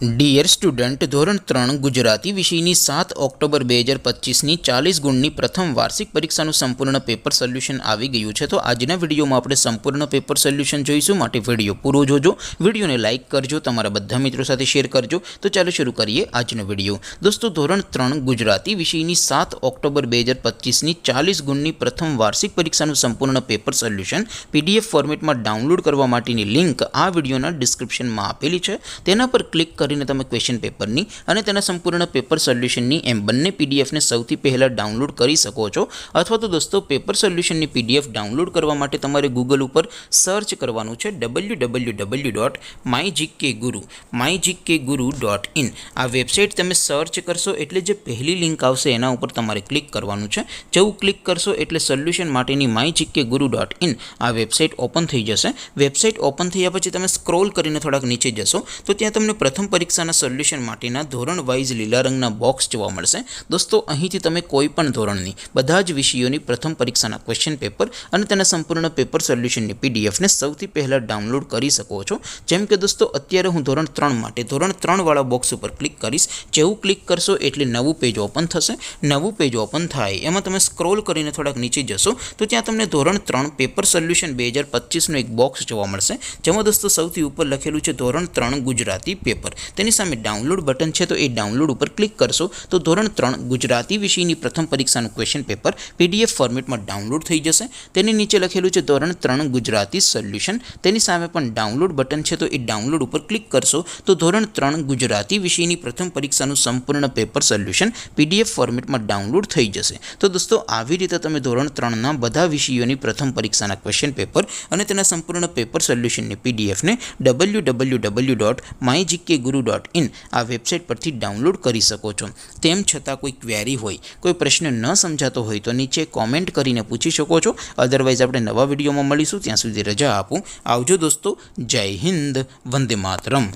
Dear student, ધોરણ 3 ગુજરાતી વિષયની 7 October 2025ની 40 ગુણની પ્રથમ વાર્ષિક પરીક્ષાનું સંપૂર્ણ પેપર સોલ્યુશન આવી ગયું છે. તો આજના વિડીયોમાં આપણે સંપૂર્ણ પેપર સોલ્યુશન જોઈશું, માટે વિડીયો પૂરો જોજો. વિડીયોને લાઇક કરજો, તમારા બધા મિત્રો સાથે શેર કરજો. તો ચાલો શરૂ કરીએ આજનો વિડીયો. દોસ્તો, ધોરણ 3 ગુજરાતી વિષયની 7 ઓક્ટોબર 2025ની 40 ગુણની પ્રથમ વાર્ષિક પરીક્ષાનું સંપૂર્ણ પેપર સોલ્યુશન PDF ફોર્મેટમાં ડાઉનલોડ કરવા માટેની લિંક આ વિડીયોના ડિસ્ક્રિપ્શનમાં આપેલી છે. તેના પર ક્લિક કરીને તમે ક્વેશ્ચન પેપરની અને તેના સંપૂર્ણ પેપર સોલ્યુશનની એમ બંને પીડીએફને સૌથી પહેલાં ડાઉનલોડ કરી શકો છો. અથવા તો દોસ્તો, પેપર સોલ્યુશનની PDF ડાઉનલોડ કરવા માટે તમારે ગૂગલ ઉપર સર્ચ કરવાનું છે www.mygkguru.in. આ વેબસાઇટ તમે સર્ચ કરશો એટલે જે પહેલી લિંક આવશે એના ઉપર તમારે ક્લિક કરવાનું છે. જેવું ક્લિક કરશો એટલે સોલ્યુશન માટેની mygkguru.in આ વેબસાઇટ ઓપન થઈ જશે. વેબસાઇટ ઓપન થયા પછી તમે સ્ક્રોલ કરીને થોડાક નીચે જશો તો ત્યાં તમને પ્રથમ પરીક્ષાના સોલ્યુશન માટેના ધોરણ વાઇઝ લીલા રંગના બોક્સ જોવા મળશે. દોસ્તો, અહીંથી તમે કોઈ પણ ધોરણની બધા જ વિષયોની પ્રથમ પરીક્ષાના ક્વેશ્ચન પેપર અને તેના સંપૂર્ણ પેપર સોલ્યુશનની PDFને સૌથી પહેલાં ડાઉનલોડ કરી શકો છો. જેમ કે દોસ્તો, અત્યારે હું ધોરણ 3 માટે ધોરણ 3 વાળા બોક્સ ઉપર ક્લિક કરીશ. જેવું ક્લિક કરશો એટલે નવું પેજ ઓપન થશે. નવું પેજ ઓપન થાય એમાં તમે સ્ક્રોલ કરીને થોડાક નીચે જશો તો ત્યાં તમને ધોરણ 3 પેપર સોલ્યુશન 2025નું એક બોક્સ જોવા મળશે. જેમાં દોસ્તો સૌથી ઉપર લખેલું છે ધોરણ 3 ગુજરાતી પેપર. તેની સામે ડાઉનલોડ બટન છે, તો એ ડાઉનલોડ ઉપર ક્લિક કરશો તો ધોરણ 3 ગુજરાતી વિષયની પ્રથમ પરીક્ષાનું ક્વેશ્ચન પેપર PDF ફોર્મેટમાં ડાઉનલોડ થઈ જશે. તેની નીચે લખેલું છે ધોરણ 3 ગુજરાતી સોલ્યુશન. તેની સામે પણ ડાઉનલોડ બટન છે, તો એ ડાઉનલોડ ઉપર ક્લિક કરશો તો ધોરણ 3 ગુજરાતી વિષયની પ્રથમ પરીક્ષાનું સંપૂર્ણ પેપર સોલ્યુશન PDF ફોર્મેટમાં ડાઉનલોડ થઈ જશે. તો દોસ્તો, આવી રીતે તમે ધોરણ 3ના બધા વિષયોની પ્રથમ પરીક્ષાના ક્વેશ્ચન પેપર અને તેના સંપૂર્ણ પેપર સોલ્યુશનની PDFને www.mygkguru.in આ વેબસાઇટ પરથી ડાઉનલોડ કરી શકો છો. તેમ છતાં કોઈ ક્વેરી હોય, કોઈ પ્રશ્ન ન સમજાતો હોય તો નીચે કોમેન્ટ કરીને પૂછી શકો છો. અધરવાઇઝ આપણે નવા વિડીયોમાં મળીશું. ત્યાં સુધી રજા આપું. આવજો દોસ્તો. જય હિન્દ. વંદે માતરમ.